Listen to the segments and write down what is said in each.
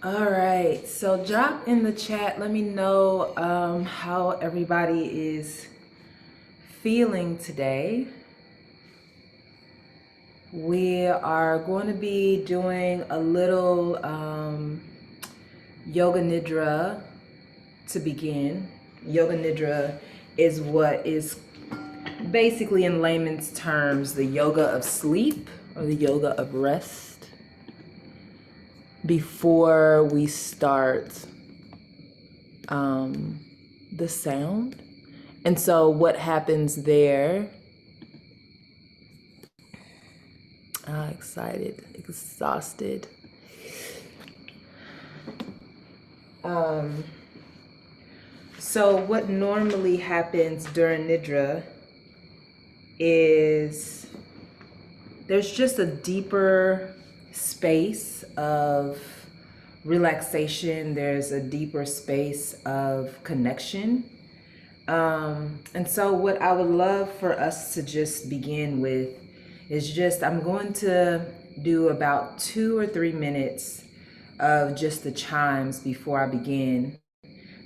All right, so drop in the chat. Let me know how everybody is feeling today. We are going to be doing a little yoga nidra to begin. Yoga nidra is what is basically, in layman's terms, the yoga of sleep or the yoga of rest before we start the sound. And so what happens there, excited, exhausted. So what normally happens during Nidra is there's just a deeper space of relaxation. There's a deeper space of connection. And so what I would love for us to just begin with is I'm going to do about 2 or 3 minutes of just the chimes before I begin.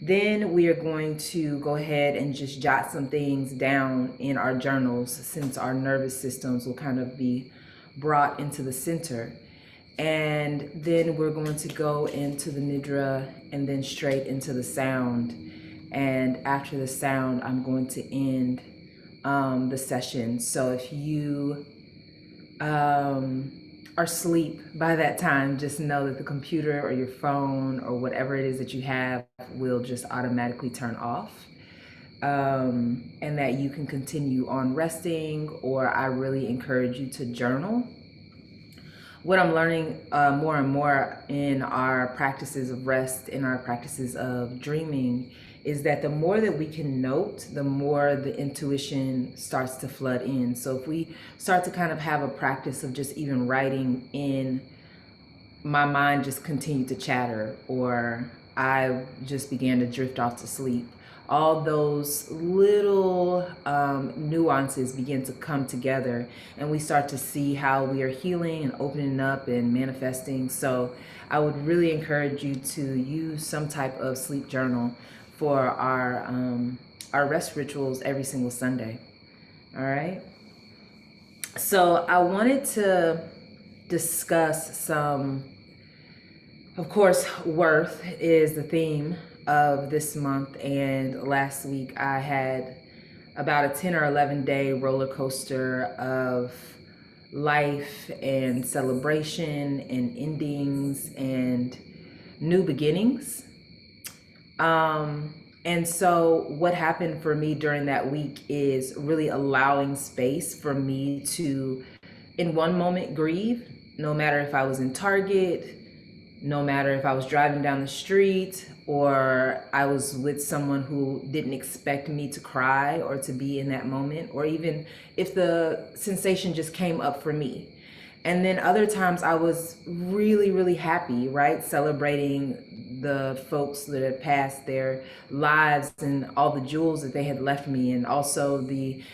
Then we are going to go ahead and just jot some things down in our journals, since our nervous systems will kind of be brought into the center. And then we're going to go into the Nidra and then straight into the sound. And after the sound, I'm going to end the session. So if you are asleep by that time, just know that the computer or your phone or whatever it is that you have will just automatically turn off. And that you can continue on resting, or I really encourage you to journal. What I'm learning more and more in our practices of rest, in our practices of dreaming, is that the more that we can note, the more the intuition starts to flood in. So if we start to kind of have a practice of just even writing in, my mind just continued to chatter, or I just began to drift off to sleep. All those little nuances begin to come together, and we start to see how we are healing and opening up and manifesting. So I would really encourage you to use some type of sleep journal for our rest rituals every single Sunday. All right. So I wanted to discuss some. Of course, worth is the theme of this month, and last week I had about a 10 or 11 day roller coaster of life and celebration and endings and new beginnings. And so what happened for me during that week is really allowing space for me to, in one moment, grieve, no matter if I was in Target, no matter if I was driving down the street, or I was with someone who didn't expect me to cry or to be in that moment, or even if the sensation just came up for me. And then other times I was really, really happy, right? Celebrating the folks that had passed, their lives and all the jewels that they had left me, and also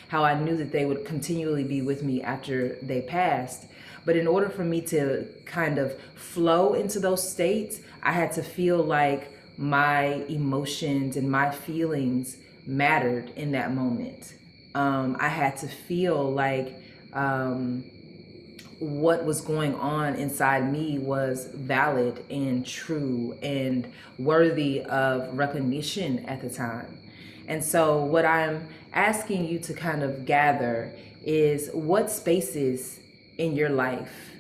how I knew that they would continually be with me after they passed. But in order for me to kind of flow into those states, I had to feel like my emotions and my feelings mattered in that moment. I had to feel like what was going on inside me was valid and true and worthy of recognition at the time. And so what I'm asking you to kind of gather is, what spaces in your life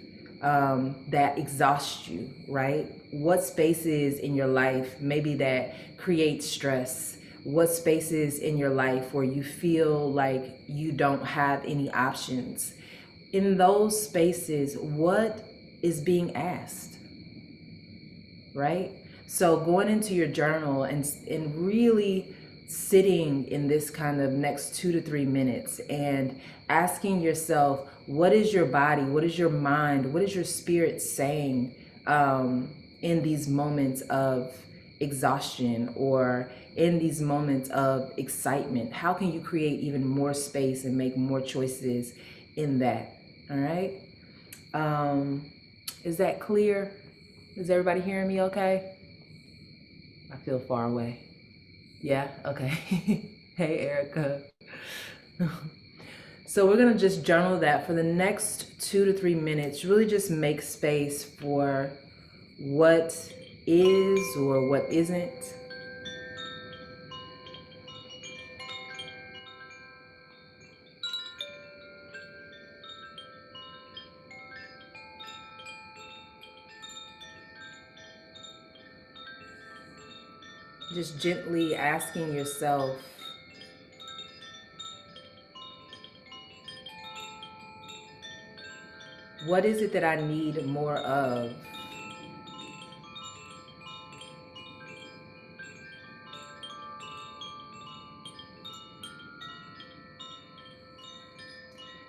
that exhaust you, right? What spaces in your life maybe that create stress? What spaces in your life where you feel like you don't have any options? In those spaces, what is being asked, right? So going into your journal and really sitting in this kind of next 2 to 3 minutes and asking yourself, what is your body, what is your mind, what is your spirit saying in these moments of exhaustion, or in these moments of excitement? How can you create even more space and make more choices in that? All right. Is that clear? Is everybody hearing me okay? I feel far away. Yeah? Okay. Hey, Erica. So we're going to just journal that for the next 2 to 3 minutes. Really just make space for what is or what isn't. Just gently asking yourself, what is it that I need more of?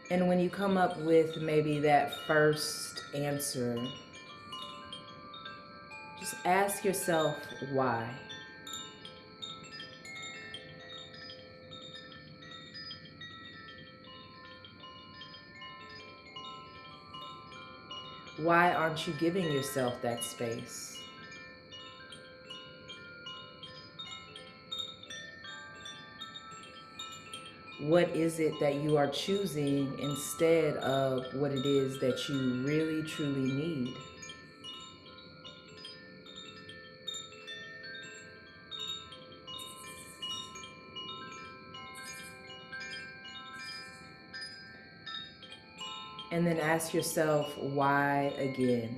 And when you come up with maybe that first answer, just ask yourself why. Why aren't you giving yourself that space? What is it that you are choosing instead of what it is that you really truly need? And then ask yourself why again.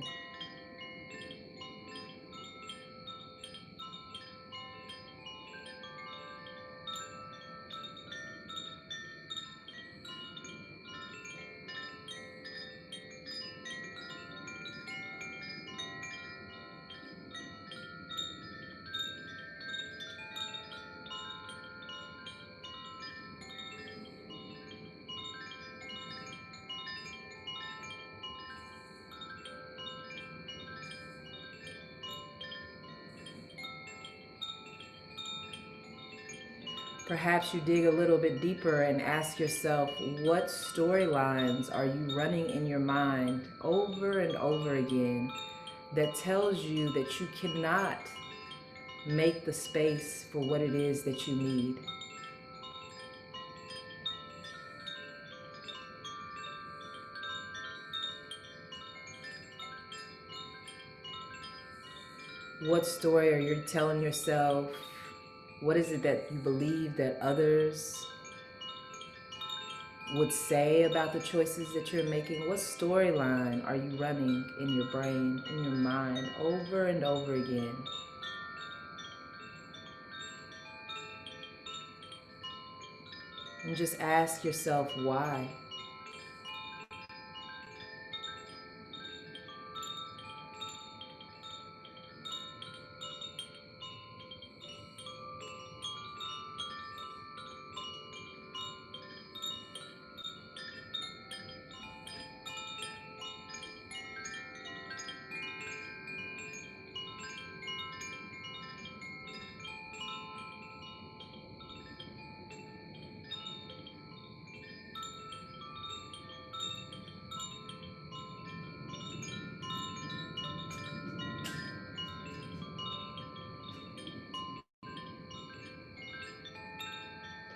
Perhaps you dig a little bit deeper and ask yourself, what storylines are you running in your mind over and over again that tells you that you cannot make the space for what it is that you need? What story are you telling yourself? What is it that you believe that others would say about the choices that you're making? What storyline are you running in your brain, in your mind, over and over again? And just ask yourself why.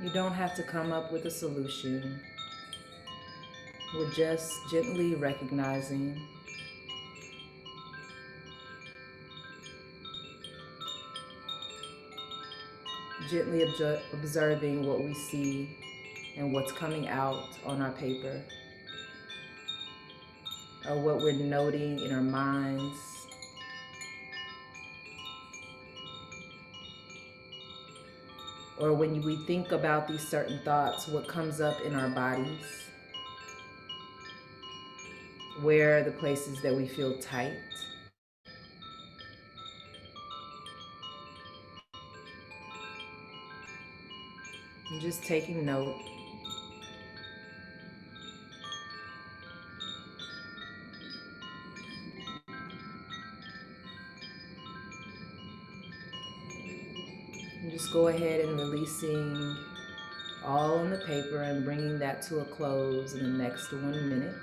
You don't have to come up with a solution. We're just gently recognizing, gently observing what we see and what's coming out on our paper, or what we're noting in our minds. Or when we think about these certain thoughts, what comes up in our bodies? Where are the places that we feel tight? And just taking note. And just go ahead and releasing all on the paper and bringing that to a close in the next 1 minute.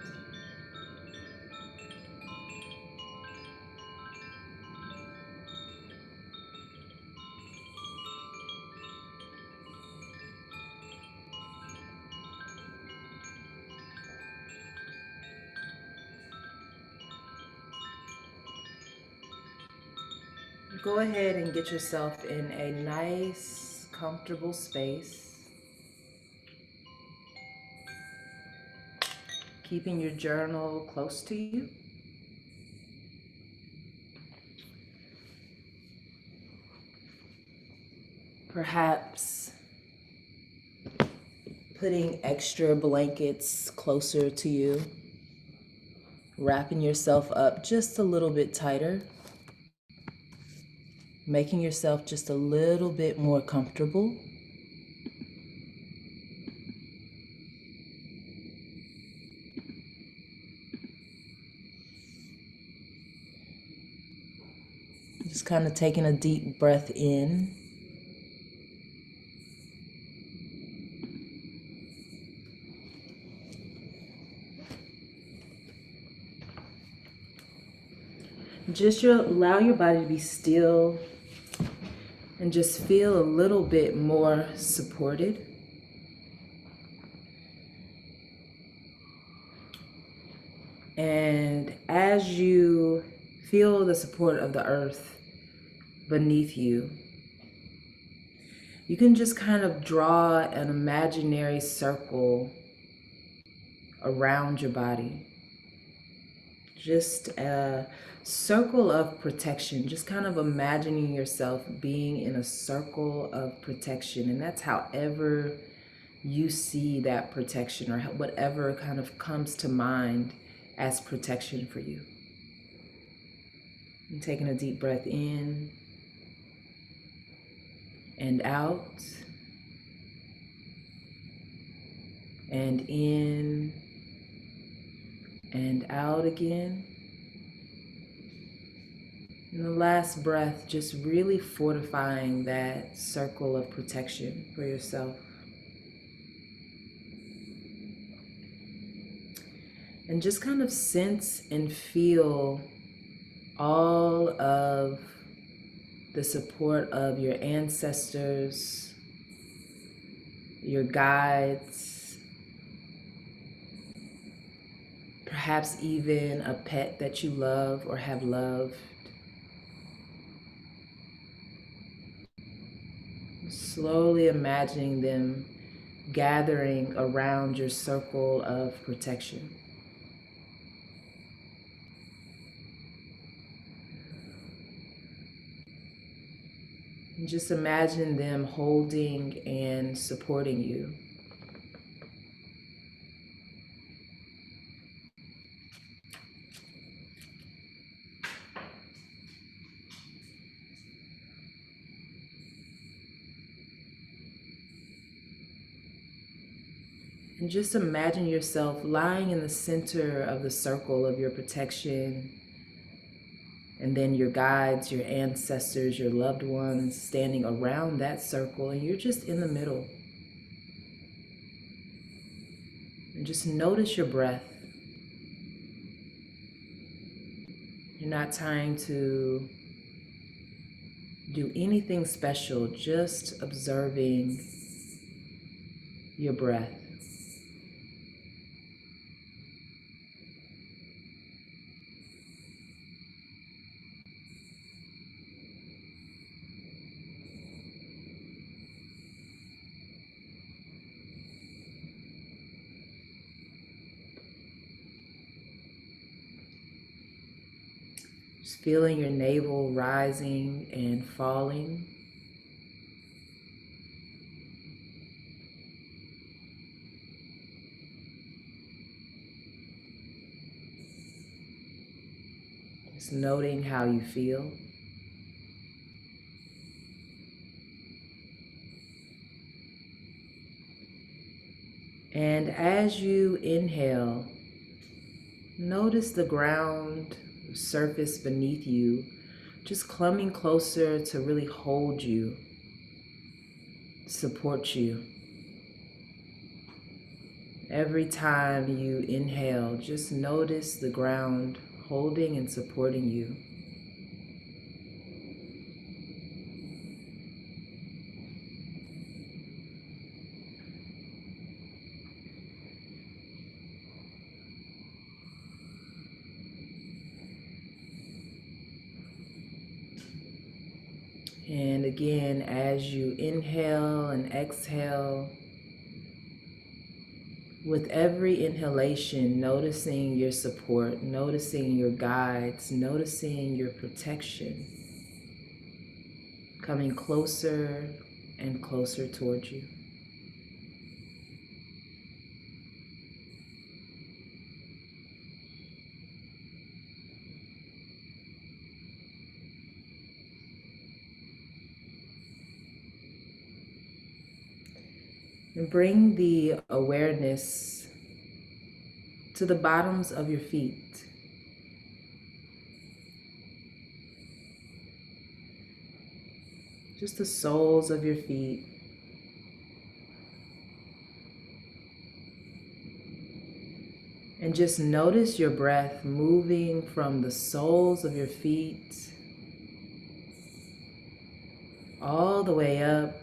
go ahead and get yourself in a nice, comfortable space, keeping your journal close to you. Perhaps putting extra blankets closer to you, wrapping yourself up just a little bit tighter, making yourself just a little bit more comfortable. Just kind of taking a deep breath in. Just allow your body to be still and just feel a little bit more supported. And as you feel the support of the earth beneath you, you can just kind of draw an imaginary circle around your body. Just a circle of protection, just kind of imagining yourself being in a circle of protection. And that's however you see that protection, or whatever kind of comes to mind as protection for you. And taking a deep breath in and out, and in and out again. And the last breath, just really fortifying that circle of protection for yourself. And just kind of sense and feel all of the support of your ancestors, your guides, perhaps even a pet that you love or have loved. Slowly imagining them gathering around your circle of protection. And just imagine them holding and supporting you. And just imagine yourself lying in the center of the circle of your protection, and then your guides, your ancestors, your loved ones standing around that circle, and you're just in the middle. And just notice your breath. You're not trying to do anything special, just observing your breath. Just feeling your navel rising and falling. Just noting how you feel. And as you inhale, notice the ground surface beneath you just coming closer to really hold you, support you. Every time you inhale, just notice the ground holding and supporting you. And again, as you inhale and exhale, with every inhalation, noticing your support, noticing your guides, noticing your protection, coming closer and closer towards you. And bring the awareness to the bottoms of your feet. Just the soles of your feet. And just notice your breath moving from the soles of your feet all the way up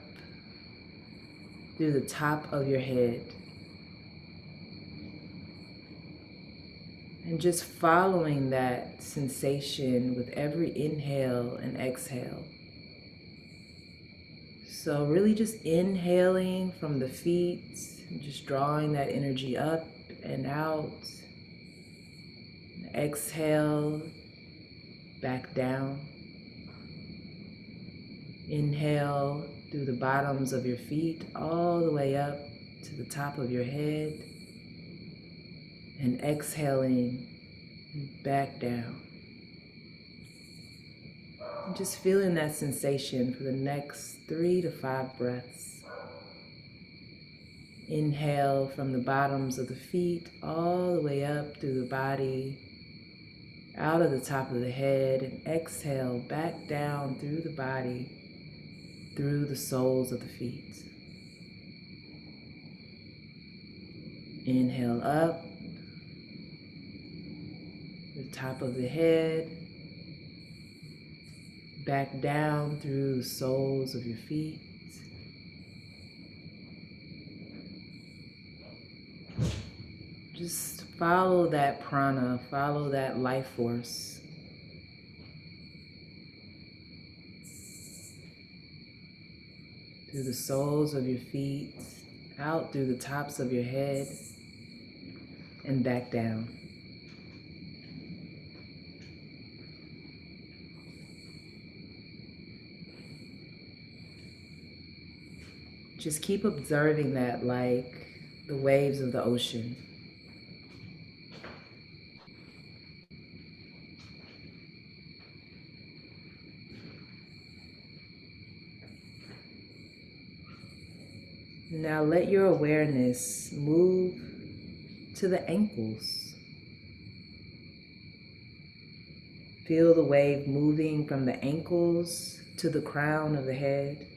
through the top of your head. And just following that sensation with every inhale and exhale. So really just inhaling from the feet, just drawing that energy up and out. Exhale, back down. Inhale through the bottoms of your feet all the way up to the top of your head. And exhaling back down. And just feeling that sensation for the next 3 to 5 breaths. Inhale from the bottoms of the feet all the way up through the body, out of the top of the head, and exhale back down through the body, through the soles of the feet. Inhale up, the top of the head, back down through the soles of your feet. Just follow that prana, follow that life force. Through the soles of your feet, out through the tops of your head, and back down. Just keep observing that like the waves of the ocean. Now let your awareness move to the ankles. Feel the wave moving from the ankles to the crown of the head.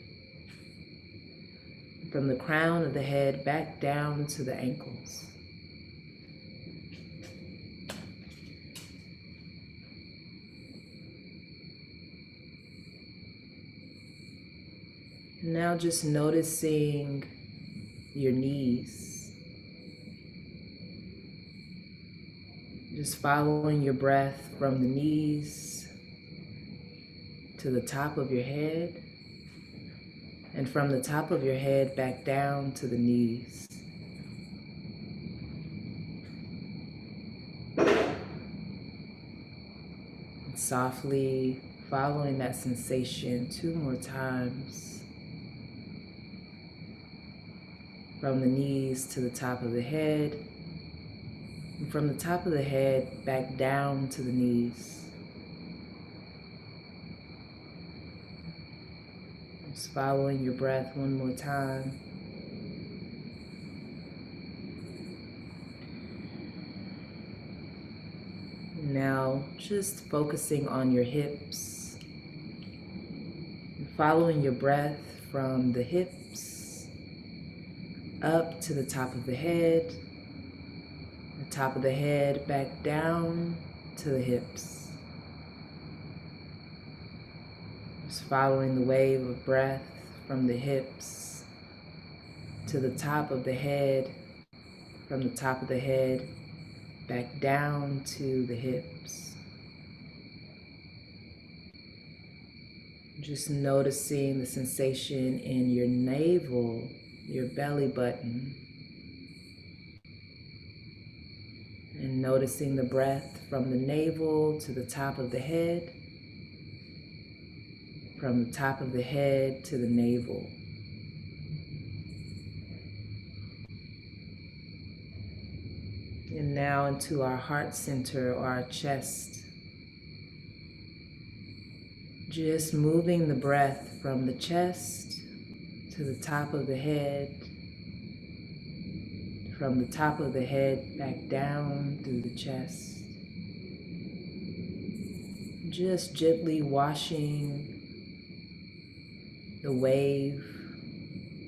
From the crown of the head back down to the ankles. Now just noticing your knees. Just following your breath from the knees to the top of your head, and from the top of your head back down to the knees. And softly following that sensation 2 more times. From the knees to the top of the head, and from the top of the head back down to the knees. Just following your breath 1 more time. Now just focusing on your hips, and following your breath from the hips up to the top of the head, the top of the head back down to the hips. Just following the wave of breath from the hips to the top of the head, from the top of the head back down to the hips. Just noticing the sensation in your navel, your belly button, and noticing the breath from the navel to the top of the head, from the top of the head to the navel. And now into our heart center or our chest. Just moving the breath from the chest to the top of the head, from the top of the head back down through the chest. Just gently washing the wave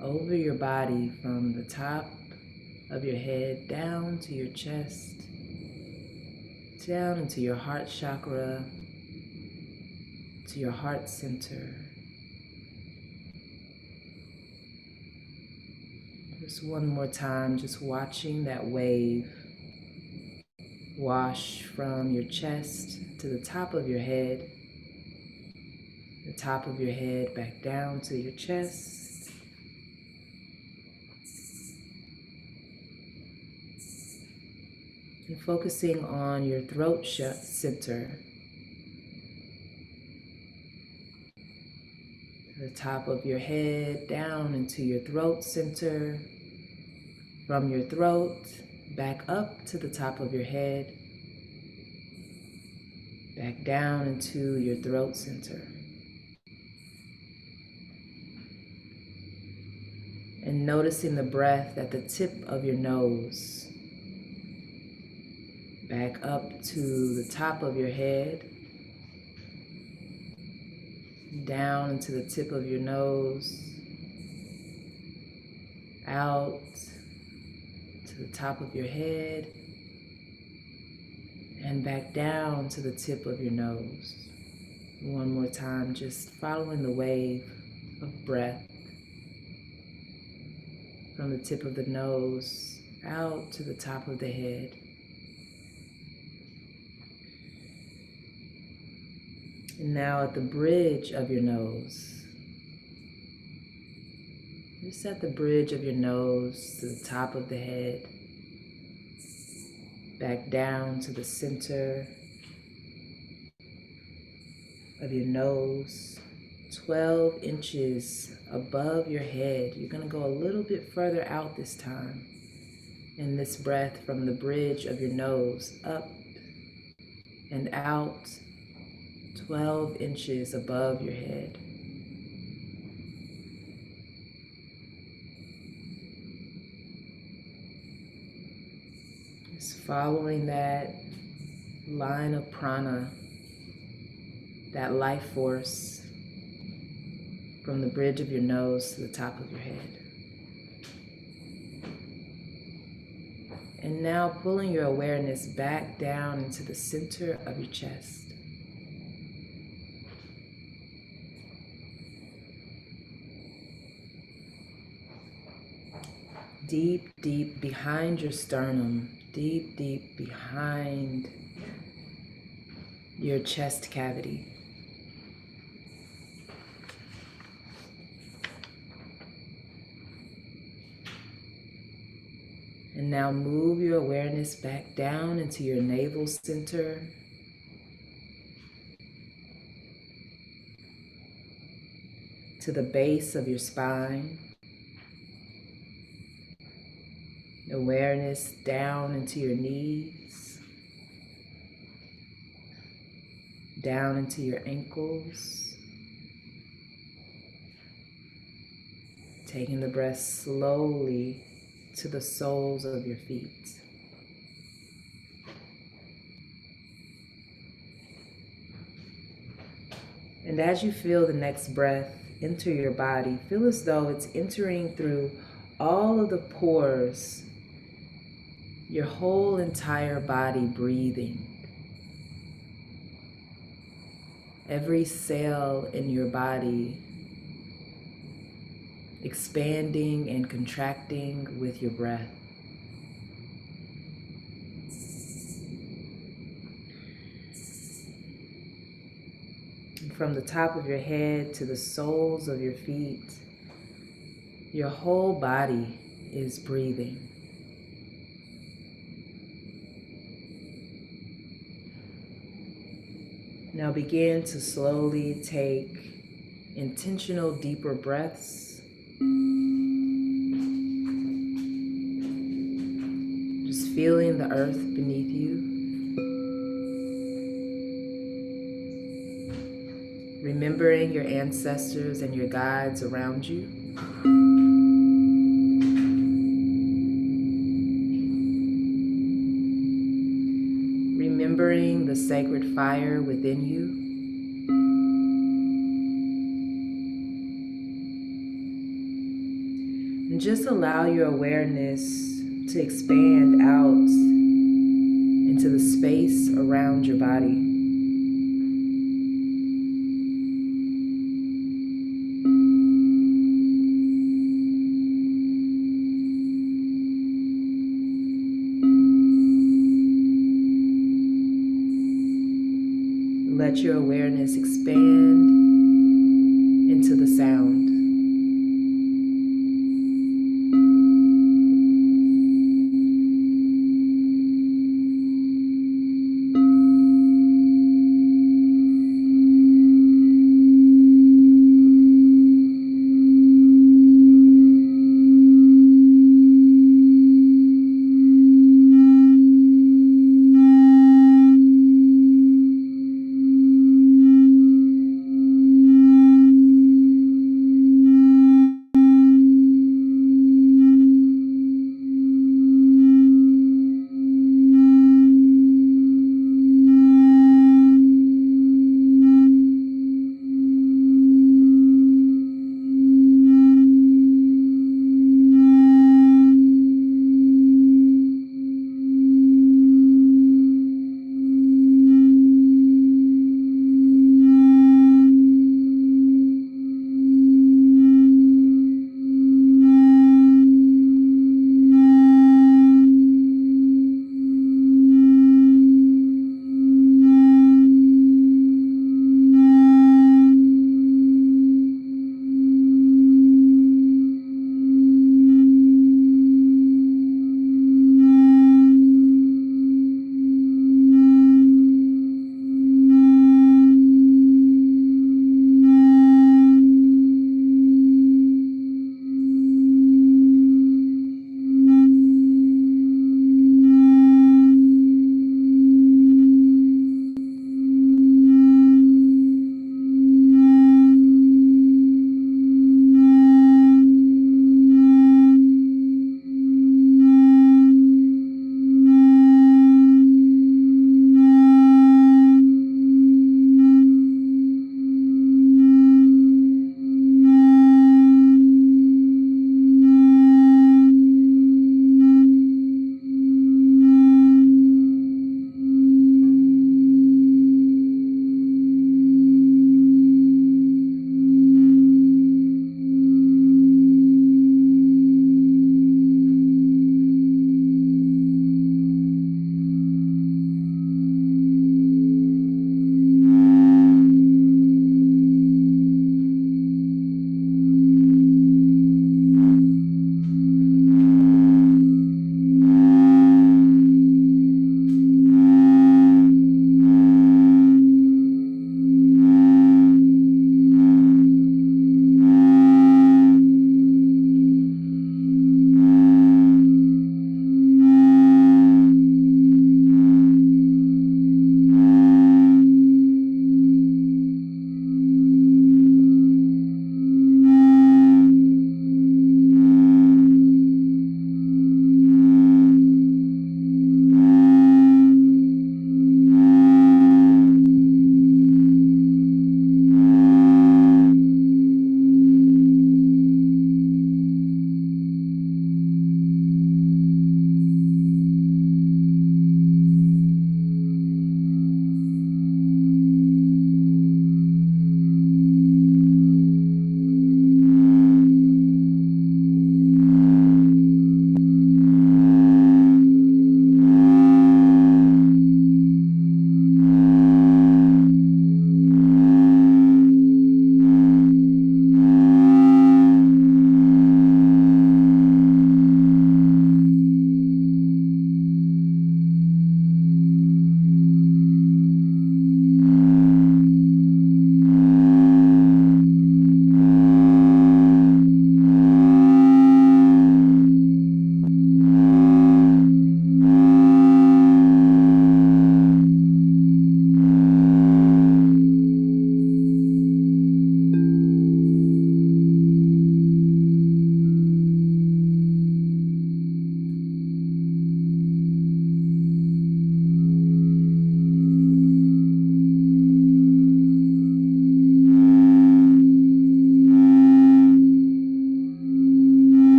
over your body from the top of your head down to your chest, down into your heart chakra, to your heart center. Just one more time, just watching that wave wash from your chest to the top of your head, the top of your head back down to your chest. And focusing on your throat center, the top of your head down into your throat center, from your throat back up to the top of your head, back down into your throat center. And noticing the breath at the tip of your nose, back up to the top of your head, down into the tip of your nose, out to the top of your head, and back down to the tip of your nose. One more time, just following the wave of breath from the tip of the nose out to the top of the head. And now at the bridge of your nose, just at the bridge of your nose to the top of the head, back down to the center of your nose, 12 inches above your head. You're going to go a little bit further out this time. In this breath from the bridge of your nose, up and out, 12 inches above your head. Just following that line of prana, that life force from the bridge of your nose to the top of your head. And now pulling your awareness back down into the center of your chest. Deep, deep behind your sternum, deep, deep behind your chest cavity. And now move your awareness back down into your navel center. To the base of your spine. Awareness down into your knees. Down into your ankles. Taking the breath slowly to the soles of your feet. And as you feel the next breath enter your body, feel as though it's entering through all of the pores, your whole entire body breathing. Every cell in your body expanding and contracting with your breath. from the top of your head to the soles of your feet. Your whole body is breathing. Now begin to slowly take intentional deeper breaths. Just feeling the earth beneath you. Remembering your ancestors and your guides around you. Remembering the sacred fire within you. And just allow your awareness to expand out into the space around your body. Let your awareness expand into the sound.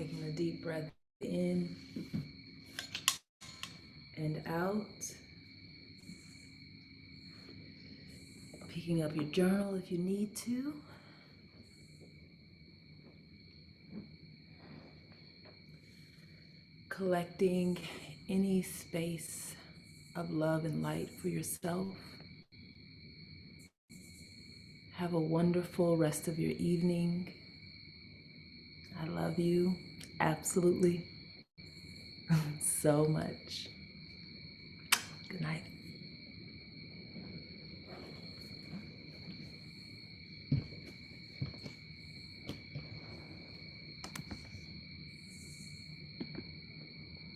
Taking a deep breath in and out. Picking up your journal if you need to. Collecting any space of love and light for yourself. Have a wonderful rest of your evening. I love you absolutely so much. Good night.